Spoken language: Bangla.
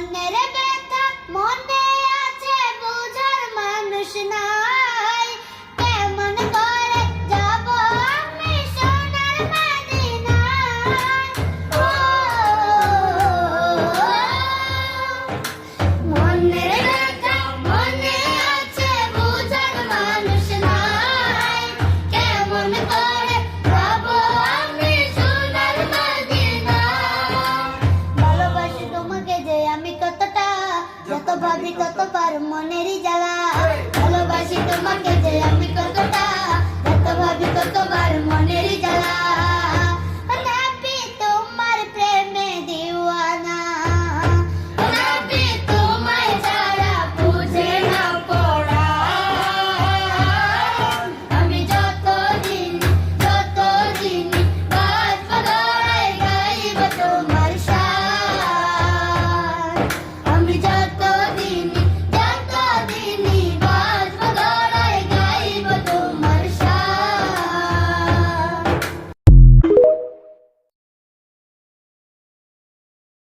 মনের ব্যথা মনে আছে বুঝার মানুষ নাই কেমন করে যাব আমি সোনার মদিনায় ও মনের ব্যথা মনে আছে বুঝার মানুষ নাই কেমন করে যাব আমি সোনার মদিনায় ভালোবাসি তোমাকে যে আমি কতটা যত ভাবি ততবার মনেরই জ্বালা ভালোবাসি তোমাকে যে আমি কতটা যত ভাবি ততবার মনেরই জ্বালা